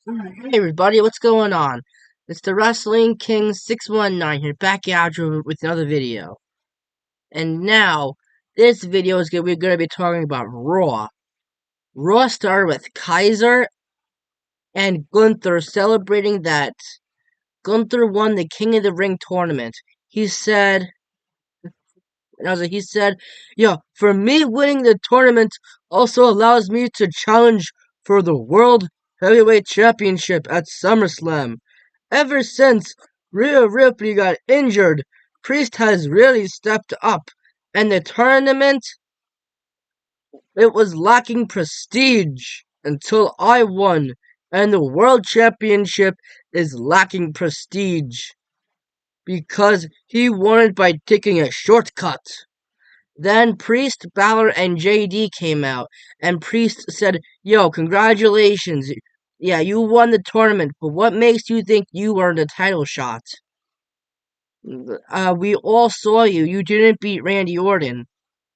Hey everybody, what's going on? It's the Wrestling King 619 here, back at you with another video. And now, this video is we're gonna be talking about Raw. Raw started with Kaiser and Gunther celebrating that Gunther won the King of the Ring tournament. He said, he said, "Yeah, for me winning the tournament also allows me to challenge for the World Heavyweight Championship at SummerSlam. Ever since Rhea Ripley got injured, Priest has really stepped up, and the tournament, it was lacking prestige until I won, and the World Championship is lacking prestige because he won it by taking a shortcut." Then Priest, Balor, and JD came out, and Priest said, "Yo, congratulations. Yeah, you won the tournament, but what makes you think you earned a title shot? We all saw you. You didn't beat Randy Orton."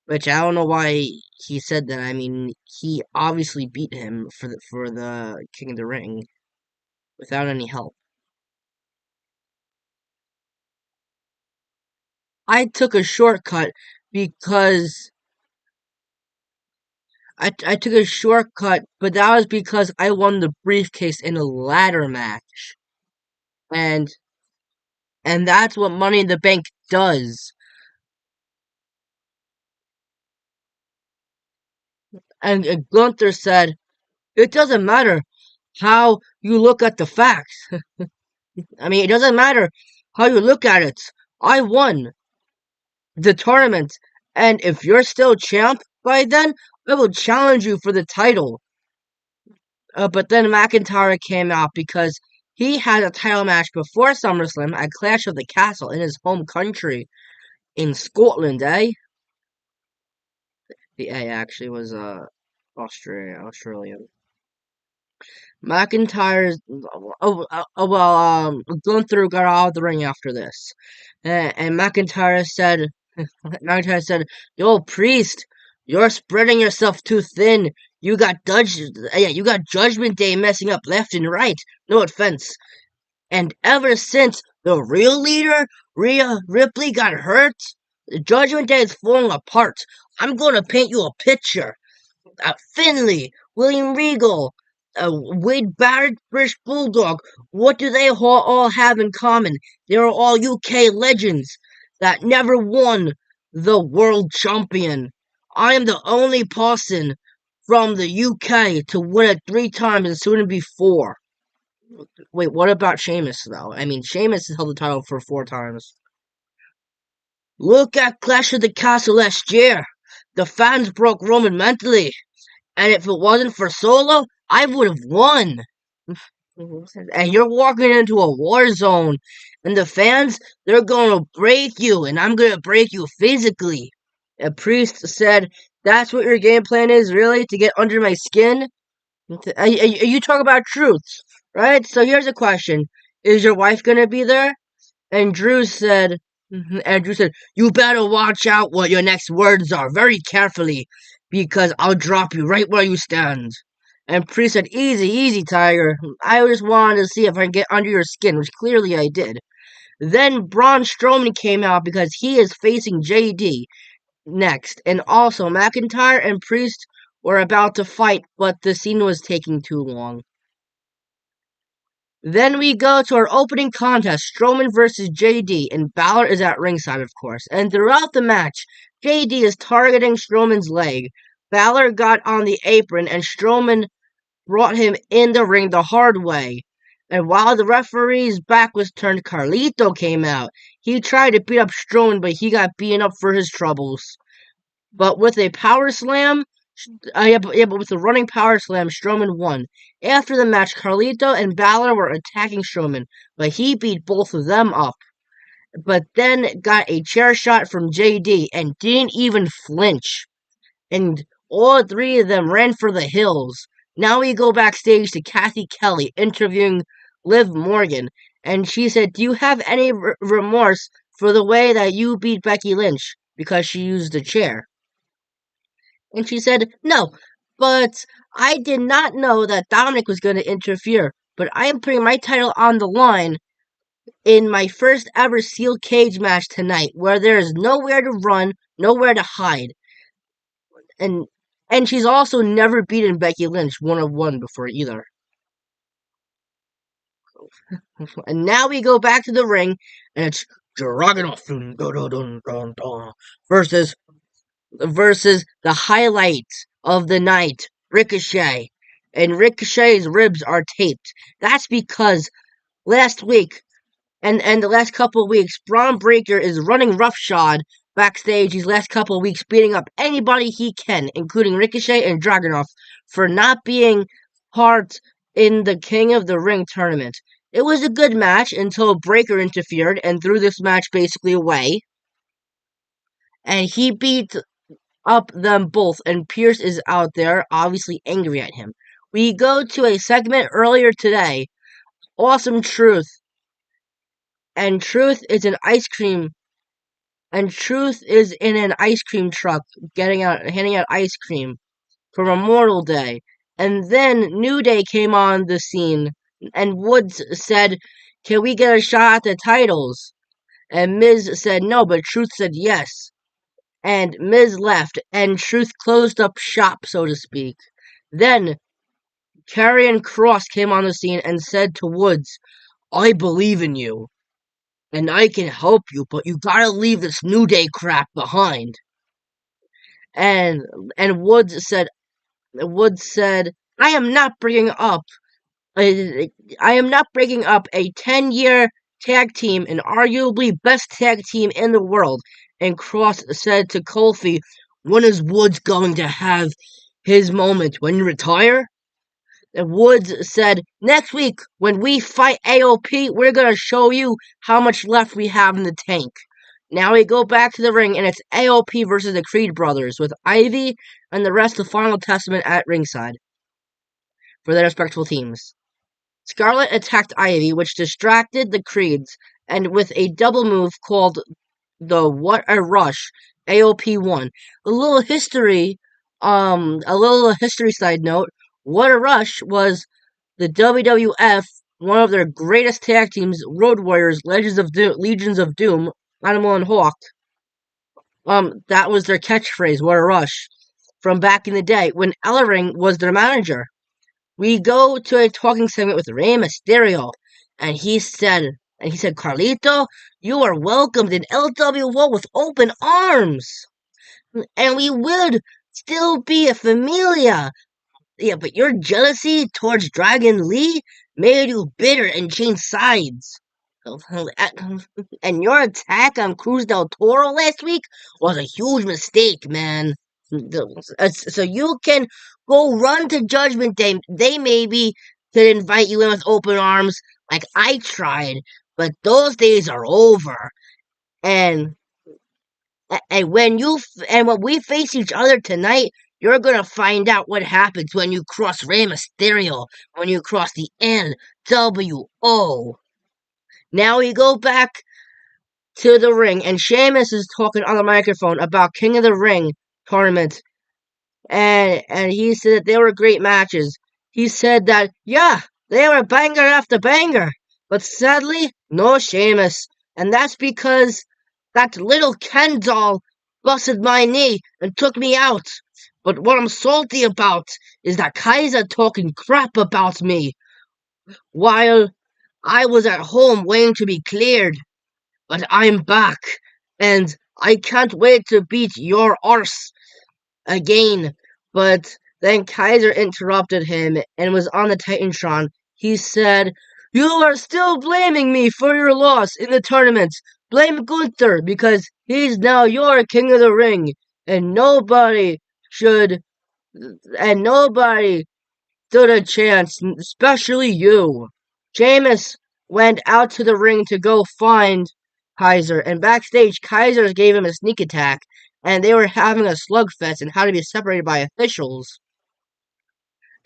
Which I don't know why he said that. I mean, he obviously beat him for the King of the Ring without any help. I took a shortcut because I took a shortcut, but that was because I won the briefcase in a ladder match. And that's what Money in the Bank does. And Gunther said, "It doesn't matter how you look at the facts. I mean, it doesn't matter how you look at it. I won the tournament, and if you're still champ by then, I will challenge you for the title." But then McIntyre came out because he had a title match before SummerSlam at Clash of the Castle in his home country in Scotland, eh? The A actually was Australian. McIntyre's Gunther got out of the ring after this, and McIntyre said, "Yo, Priest, you're spreading yourself too thin. You got Judgment Day messing up left and right. No offense. And ever since the real leader, Rhea Ripley, got hurt, the Judgment Day is falling apart. I'm gonna paint you a picture. Finley, William Regal, Wade Barrett, British Bulldog. What do they all have in common? They're all UK legends that never won the world champion. I am the only person from the UK to win it 3 times and soon to be 4. Wait, what about Sheamus, though? I mean, Sheamus has held the title for 4 times. Look at Clash of the Castle last year. The fans broke Roman mentally. And if it wasn't for Solo, I would have won. And you're walking into a war zone. And the fans, they're gonna break you. And I'm gonna break you physically." A priest said, "That's what your game plan is, really? To get under my skin?" You talk about truth, right? So here's a question. Is your wife gonna be there? And Drew said, "You better watch out what your next words are very carefully, because I'll drop you right where you stand." And Priest said, "Easy, easy, Tiger. I just wanted to see if I can get under your skin," which clearly I did. Then Braun Strowman came out because he is facing JD next. And also, McIntyre and Priest were about to fight, but the scene was taking too long. Then we go to our opening contest, Strowman versus JD, and Balor is at ringside, of course. And throughout the match, JD is targeting Strowman's leg. Balor got on the apron, and Strowman brought him in the ring the hard way. And while the referee's back was turned, Carlito came out. He tried to beat up Strowman, but he got beaten up for his troubles. But with a power slam, but with a running power slam, Strowman won. After the match, Carlito and Balor were attacking Strowman, but he beat both of them up. But then got a chair shot from JD and didn't even flinch. And all 3 of them ran for the hills. Now we go backstage to Kathy Kelly interviewing Liv Morgan, and she said, "Do you have any remorse for the way that you beat Becky Lynch?" Because she used a chair. And she said, "No, but I did not know that Dominic was going to interfere. but I am putting my title on the line in my first ever steel cage match tonight, where there is nowhere to run, nowhere to hide. And she's also never beaten Becky Lynch 1-on-1 before either. And now we go back to the ring, and it's Dragunov versus the highlight of the night, Ricochet. And Ricochet's ribs are taped. That's because last week and the last couple of weeks, Braun Breaker is running roughshod backstage these last couple of weeks, beating up anybody he can, including Ricochet and Dragunov, for not being part in the King of the Ring tournament. It was a good match until Breaker interfered and threw this match basically away. And he beat up them both, and Pierce is out there, obviously angry at him. We go to a segment earlier today, Awesome Truth, and Truth is in an ice cream truck, handing out ice cream for Memorial Day. And then New Day came on the scene, and Woods said, "Can we get a shot at the titles?" And Miz said no, but Truth said yes. And Miz left, and Truth closed up shop, so to speak. Then Karrion Kross came on the scene and said to Woods, "I believe in you, and I can help you, but you gotta leave this New Day crap behind." And Woods said, "I am not bringing up I am not breaking up a 10-year tag team and arguably best tag team in the world." And Kross said to Kofi, "When is Woods going to have his moment? When you retire?" And Woods said, "Next week, when we fight AOP, we're going to show you how much left we have in the tank." Now we go back to the ring, and it's AOP versus the Creed brothers, with Ivy and the rest of Final Testament at ringside for their respectful teams. Scarlett attacked Ivy, which distracted the Creeds, and with a double move called the What a Rush, AOP won. A little history side note, What a Rush was the WWF, one of their greatest tag teams, Road Warriors, Legions of Doom, Animal and Hawk. That was their catchphrase, What a Rush, from back in the day, when Ellering was their manager. We go to a talking segment with Rey Mysterio, and he said, "Carlito, you are welcomed in LWO with open arms, and we would still be a familia. Yeah, but your jealousy towards Dragon Lee made you bitter and changed sides. And your attack on Cruz del Toro last week was a huge mistake, man. So you can go run to Judgment Day. They maybe could invite you in with open arms, like I tried, but those days are over. And when we face each other tonight, you're gonna find out what happens when you cross Rey Mysterio, when you cross the NWO." Now we go back to the ring, and Sheamus is talking on the microphone about King of the Ring tournament, and he said that they were great matches. He said that, yeah, they were banger after banger, but sadly, no Sheamus, and that's because that little Ken doll busted my knee and took me out. But what I'm salty about is that Kaiser talking crap about me while I was at home waiting to be cleared. But I'm back, and I can't wait to beat your arse again." But then Kaiser interrupted him and was on the Titantron. He said, "You are still blaming me for your loss in the tournament. Blame Gunther, because he's now your King of the Ring, and nobody stood a chance, especially you." Sheamus went out to the ring to go find Kaiser, and backstage, Kaiser gave him a sneak attack, and they were having a slugfest and had to be separated by officials.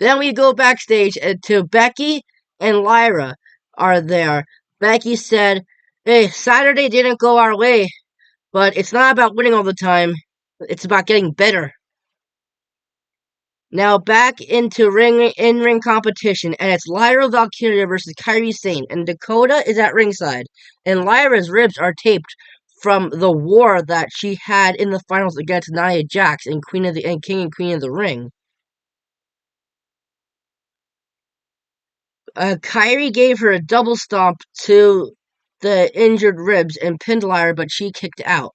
Then we go backstage to Becky and Lyra are there. Becky said, "Hey, Saturday didn't go our way, but it's not about winning all the time. It's about getting better." Now back into in-ring competition, and it's Lyra Valkyria versus Kairi Sane, and Dakota is at ringside, and Lyra's ribs are taped from the war that she had in the finals against Nia Jax and King and Queen of the Ring. Kairi gave her a double stomp to the injured ribs and pinned Lyra, but she kicked out.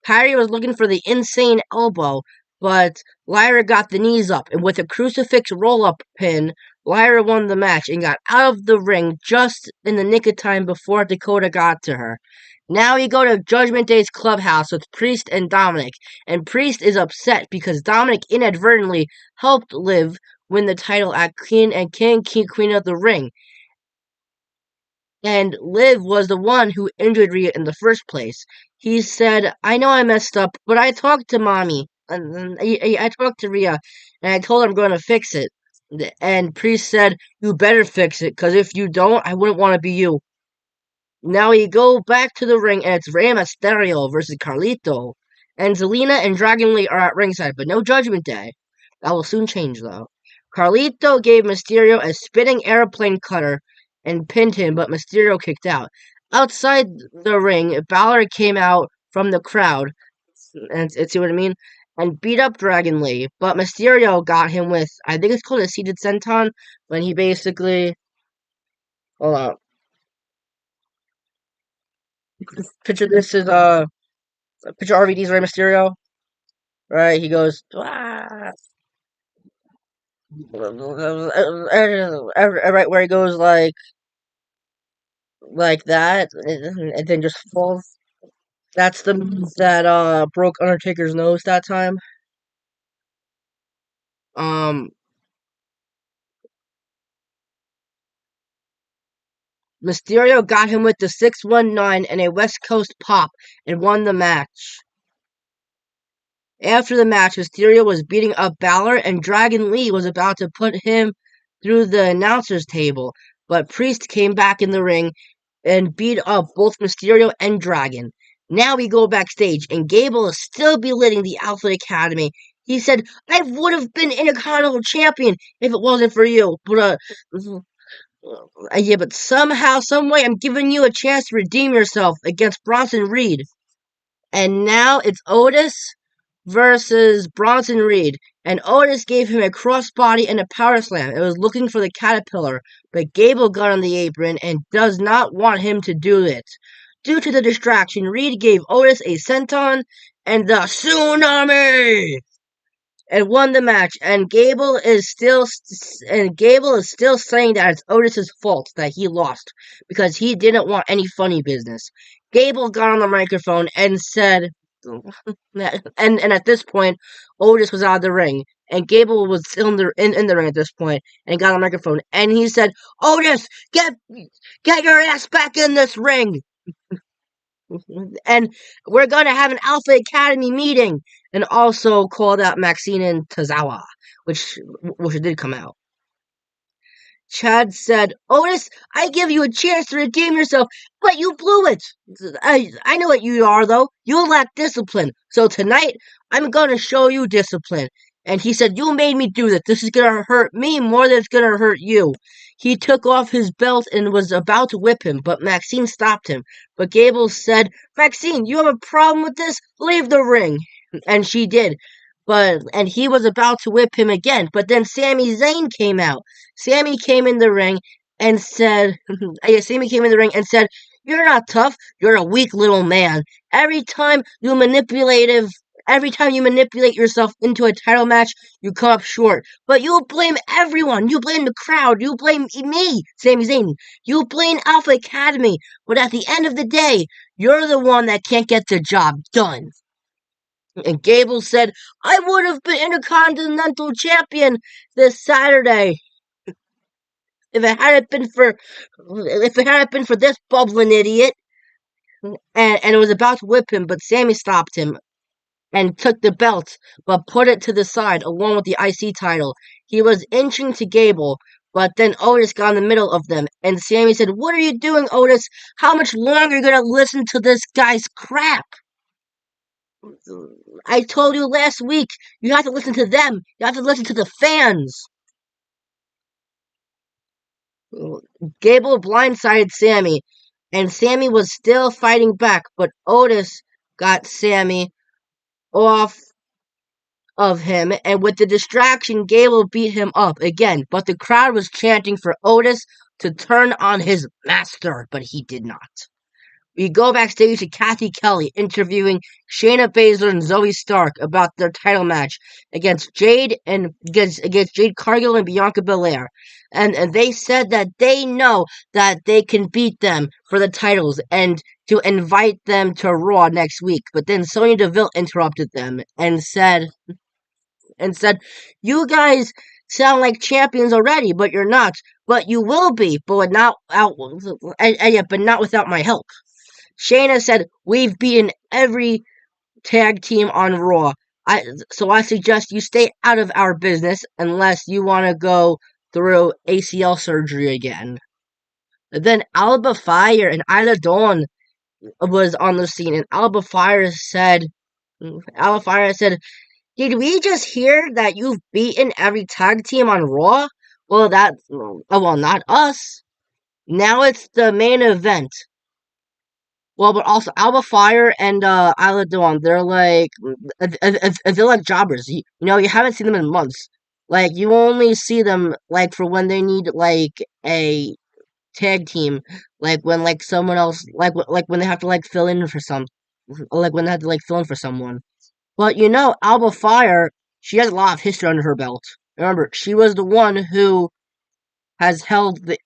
Kairi was looking for the insane elbow, but Lyra got the knees up, and with a crucifix roll-up pin, Lyra won the match and got out of the ring just in the nick of time before Dakota got to her. Now we go to Judgment Day's clubhouse with Priest and Dominic, and Priest is upset because Dominic inadvertently helped Liv win the title at Queen of the Ring, and Liv was the one who injured Rhea in the first place. He said, I know I messed up, but I talked to mommy, and I talked to Rhea, and I told her I'm going to fix it. And Priest said, you better fix it, because if you don't, I wouldn't want to be you. Now we go back to the ring, and it's Rey Mysterio versus Carlito. And Zelina and Dragon Lee are at ringside, but no Judgment Day. That will soon change, though. Carlito gave Mysterio a spinning airplane cutter and pinned him, but Mysterio kicked out. Outside the ring, Balor came out from the crowd, and see what I mean? And beat up Dragon Lee, but Mysterio got him with, I think it's called a seated senton, when he basically, hold on, picture this is, picture RVD's Rey Mysterio, right? He goes, "Ah," right where he goes like that, and then just falls. That's the move that broke Undertaker's nose that time. Um, Mysterio got him with the 619 and a West Coast pop and won the match. After the match, Mysterio was beating up Balor, and Dragon Lee was about to put him through the announcer's table, but Priest came back in the ring and beat up both Mysterio and Dragon. Now we go backstage, and Gable is still belittling the Alpha Academy. He said, I would have been Intercontinental Champion if it wasn't for you, but yeah, but somehow, someway, I'm giving you a chance to redeem yourself against Bronson Reed. And now it's Otis versus Bronson Reed. And Otis gave him a crossbody and a power slam. It was looking for the caterpillar, but Gable got on the apron and does not want him to do it. Due to the distraction, Reed gave Otis a senton and the tsunami and won the match. And Gable is still saying that it's Otis's fault that he lost because he didn't want any funny business. Gable got on the microphone and said, and at this point, Otis was out of the ring, and Gable was still in the ring at this point, and got on the microphone, and he said, Otis, get your ass back in this ring! And we're gonna have an Alpha Academy meeting, and also called out Maxine and Tozawa, which did come out. Chad said, Otis, I give you a chance to redeem yourself, but you blew it. I know what you are, though. You lack discipline. So tonight, I'm going to show you discipline. And he said, you made me do this. This is going to hurt me more than it's going to hurt you. He took off his belt and was about to whip him, but Maxine stopped him. But Gable said, Maxine, you have a problem with this? Leave the ring. And she did. And he was about to whip him again, but then Sami Zayn came out. Sammy came in the ring and said, you're not tough, you're a weak little man. Every time you manipulate yourself into a title match, you come up short. But you blame everyone. You blame the crowd. You blame me, Sami Zayn. You blame Alpha Academy. But at the end of the day, you're the one that can't get the job done. And Gable said, I would have been Intercontinental Champion this Saturday if it hadn't been for this bubbling idiot. And it was about to whip him, but Sammy stopped him and took the belt, but put it to the side along with the IC title. He was inching to Gable, but then Otis got in the middle of them, and Sammy said, What are you doing, Otis? How much longer are you going to listen to this guy's crap? I told you last week, you have to listen to them. You have to listen to the fans. Gable blindsided Sammy, and Sammy was still fighting back, but Otis got Sammy off of him, and with the distraction, Gable beat him up again, but the crowd was chanting for Otis to turn on his master, but he did not. We go backstage to Kathy Kelly interviewing Shayna Baszler and Zoe Stark about their title match against Jade Cargill and Bianca Belair. And they said that they know that they can beat them for the titles and to invite them to Raw next week. But then Sonya Deville interrupted them and said, "You guys sound like champions already, but you're not. But you will be, but not but not without my help." Shayna said, "We've beaten every tag team on Raw. So I suggest you stay out of our business unless you want to go through ACL surgery again." And then Alba Fire and Isla Dawn was on the scene, and Alba Fire said, "Did we just hear that you've beaten every tag team on Raw? Well, not us. Now it's the main event." Well, but also Alba Fire and Isla Dawn, they're like jobbers. You haven't seen them in months. Like you only see them like for when they need like a tag team, like when like someone else like when they have to like fill in for like when they have to like fill in for someone. But Alba Fire, she has a lot of history under her belt. Remember, she was the one who has held the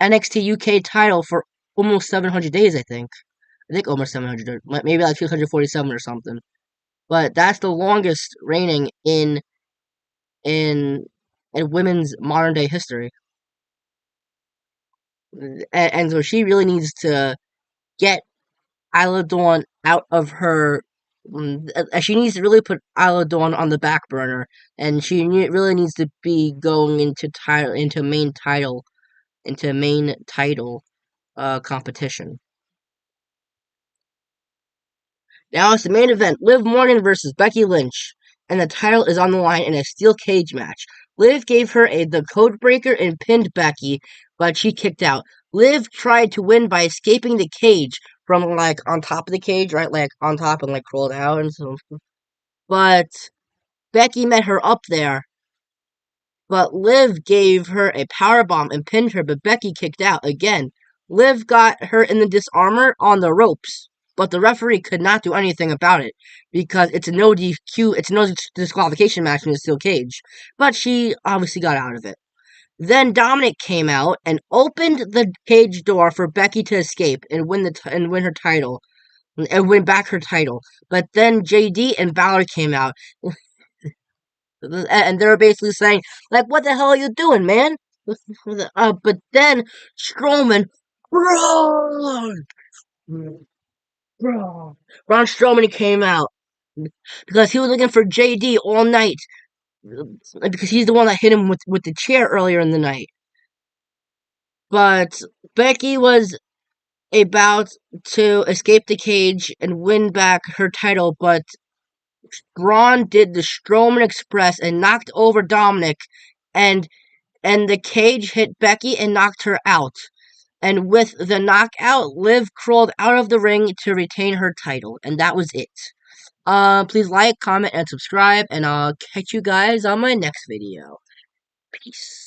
NXT UK title for almost 700 days, I think. I think almost 700, maybe like 247 or something. But that's the longest reigning in in women's modern day history, and so she really needs to get Isla Dawn out of her. She needs to really put Isla Dawn on the back burner, and she really needs to be going into main title competition. Now it's the main event: Liv Morgan versus Becky Lynch, and the title is on the line in a steel cage match. Liv gave her the code breaker and pinned Becky, but she kicked out. Liv tried to win by escaping the cage from like on top of the cage, right, like on top and like crawled out and so. But Becky met her up there. But Liv gave her a power bomb and pinned her, but Becky kicked out again. Liv got her in the disarmor on the ropes, but the referee could not do anything about it because it's a no DQ, it's a no disqualification match in the steel cage. But she obviously got out of it. Then Dominic came out and opened the cage door for Becky to escape and win her title and win back her title. But then JD and Balor came out and they were basically saying, like, "What the hell are you doing, man?" But then Strowman, Braun, Braun Strowman came out because he was looking for JD all night because he's the one that hit him with the chair earlier in the night. But Becky was about to escape the cage and win back her title, but Braun did the Strowman Express and knocked over Dominic, and the cage hit Becky and knocked her out. And with the knockout, Liv crawled out of the ring to retain her title, and that was it. Please like, comment, and subscribe, and I'll catch you guys on my next video. Peace.